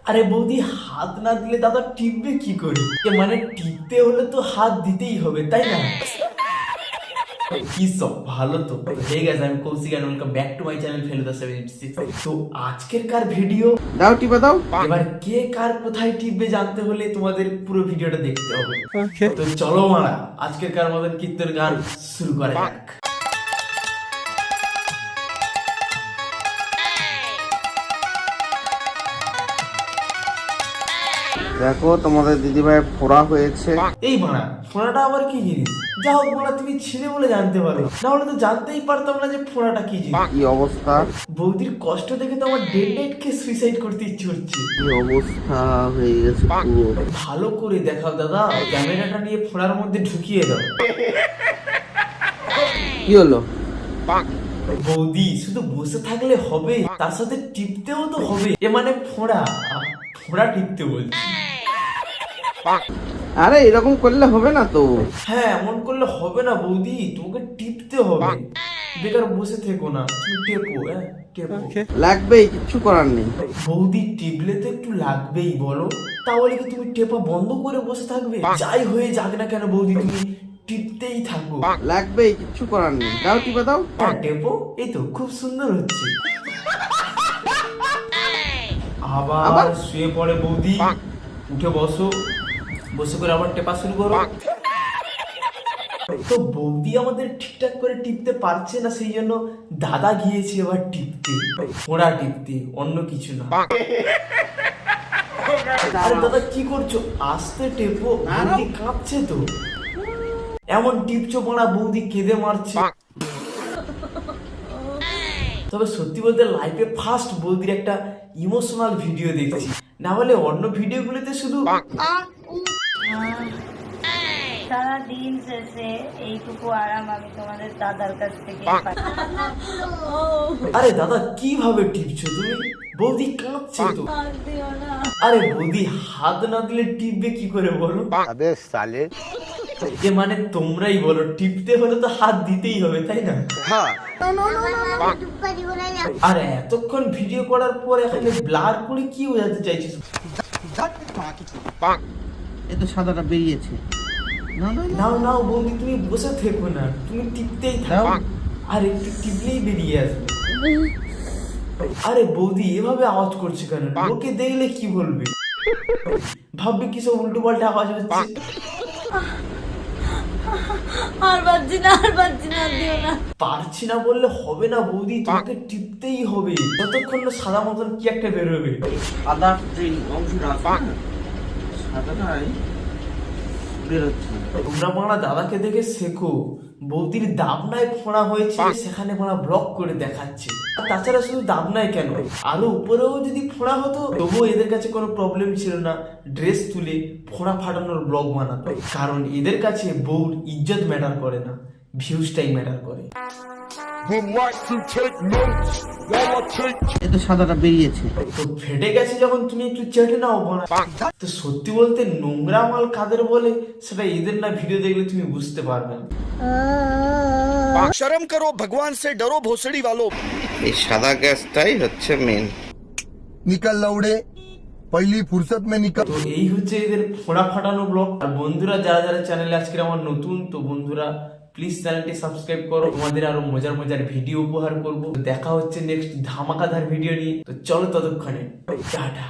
আরে বৌদি হাত না দিলে দাদা টিপবে কি করে? মানে টিপতে হলে তো হাত দিতেই হবে, তাই না? কি সব ভালো তো। হে গাইস, আমি Koushik and welcome back to my channel Feluda 76। তো আজকের কার ভিডিও দাও টিপে দাও। এবার কে কার কোথায় টিপবে জানতে হলে তোমাদের পুরো ভিডিওটা দেখতে হবে। তো চলো মারা আজকের কার মতন কীর্তন গান শুরু করা যাক। দেখো তোমাদের দিদিভাই ফোড়া হয়েছে। এই মারা ফোড়াটা আবার কি জিনিস? যা হোক মারা তুমি ছেলে বলে জানতে পারো, না হলে তো জানতেই পারতাম না যে ফোড়াটা কি জিনিস। কি অবস্থা, বৌদির কষ্ট দেখে তো আমার ডেড নাইটকে সুইসাইড করতে ইচ্ছে হচ্ছে। কি অবস্থা হয়ে গেছে পুরো। ভালো করে দেখাও দাদা, ক্যামেরাটা নিয়ে ফোড়ার মধ্যে ঢুকিয়ে দাও। কি হলো? বৌদি শুধু বসে থাকলে হবে, তার সাথে টিপতেও তো হবে। মানে ফোড়া ফোড়া টিপতে বলছি। আরে এরকম করলে হবে না তো। হ্যাঁ এমন করলে হবে না বৌদি, তোমাকে টিপতে হবে। বেকার বসে থেকো না, তুমি টেপো। হ্যাঁ টেপো। লাগবেই, কিচ্ছু করার নেই। বৌদি টিপলে তো একটু লাগবেই বলো, তাহলে কি তুমি টেপা বন্ধ করে বসে থাকবে? যাই হয়ে যাক না কেন বৌদি, তুমি টিপতেই থাকো। লাগবেই, কিচ্ছু করার নেই। দাও টিপে দাও। হ্যাঁ টেপো, এই তো খুব সুন্দর হচ্ছে। আবার শুয়ে পড়ে বৌদি, উঠে বসো, বসে করে আবার টেপা শুরু করো। তো বৌদি আমাদের ঠিকঠাক করে টিপতে পারছে না, সেই জন্য দাদা গিয়েছে এবার টিপতে, ফোড়া টিপতে, অন্য কিছু না। আরে দাদা কি করছো? আস্তে টেপো, বৌদি কাঁপছে তো। এমন টিপছো মারা বৌদি কেঁদে মারছে। তবে সত্যি বলতে লাইফে ফার্স্ট বৌদির একটা ইমোশনাল ভিডিও দেখছি, না হলে অন্য ভিডিওগুলোতে শুধু সারা দিন শেষে এইটুকু আরাম আমি তোমাদের দাদার কাছ থেকে পাই। আরে দাদা কিভাবে টিপছো তুমি? বৌদি কাঁপছে তো। আরে বৌদি হাত না দিলে টিপবে কি করে বলো? अबे साले। মানে তোমরাই বলো, টিপতে হলে তো হাত দিতেই হবে, তাই না? हाँ। আর এতক্ষণ ভিডিও করার পর এখানে ব্লার করে কি বোঝাতে চাইছিস? এই তো সাদাটা বেরিয়েছে। নাও নাও বৌদি, তুমি বসে থেকো না, তুমি টিপতেই থাকো। আর একটু টিপলেই বেরিয়ে আসবে। আরে বৌদি এভাবে আওয়াজ করছে কেন? লোকে দেখলে কি বলবে? ভাববে কি সব উল্টো পাল্টা আওয়াজ হচ্ছে। আর পারছি না, দিও না। পারছি না বললে হবে না বৌদি, তোমাকে টিপতেই হবে, যতক্ষণ না সাদা মতন কি একটা বেরোবে। সাদা যে অংশটা আছে না, সাদাটাই বেরোচ্ছে। তোমরা মারা দাদাকে দেখে শেখো। বৌদির দাবনায় ফোড়া হয়েছে, সেখানে মারা ব্লক করে দেখাচ্ছে। আর তাছাড়া শুধু দাবনায় কেন, আরো উপরেও যদি ফোড়া হতো তবুও এদের কাছে কোনো প্রবলেম ছিল না ড্রেস তুলে ফোড়া ফাটানোর ব্লগ বানাতো। কারণ এদের কাছে বউর ইজ্জত ম্যাটার করে না, ভিউজটাই ম্যাটার করে। এই তো সাদাটা বেরিয়েছে। তো ফেটে গেছে যখন তুমি একটু চেটে নাও বানা। তো সত্যি বলতে নোংরা মাল কাদের বলে সেটা এদের না ভিডিও দেখলে তুমি বুঝতে পারবে না। शर्म करो, भगवान से डरो भोसड़ी वालों। এই সাদা গ্যাসটাই হচ্ছে মেন। निकल लौड़े, पहली फुर्सत में निकल। তো এই হচ্ছে এদের ফোড়া ফাটানো ব্লগ। আর বন্ধুরা যারা যারা চ্যানেলে আজকে আমার নতুন, তো বন্ধুরা প্লিজ চ্যানেলটি সাবস্ক্রাইব করো, তোমাদের আরো মজার মজার ভিডিও উপহার করব। দেখা হচ্ছে নেক্সট ধামাকাদার ভিডিও নিয়ে। তো চলো ততক্ষণে টাটা।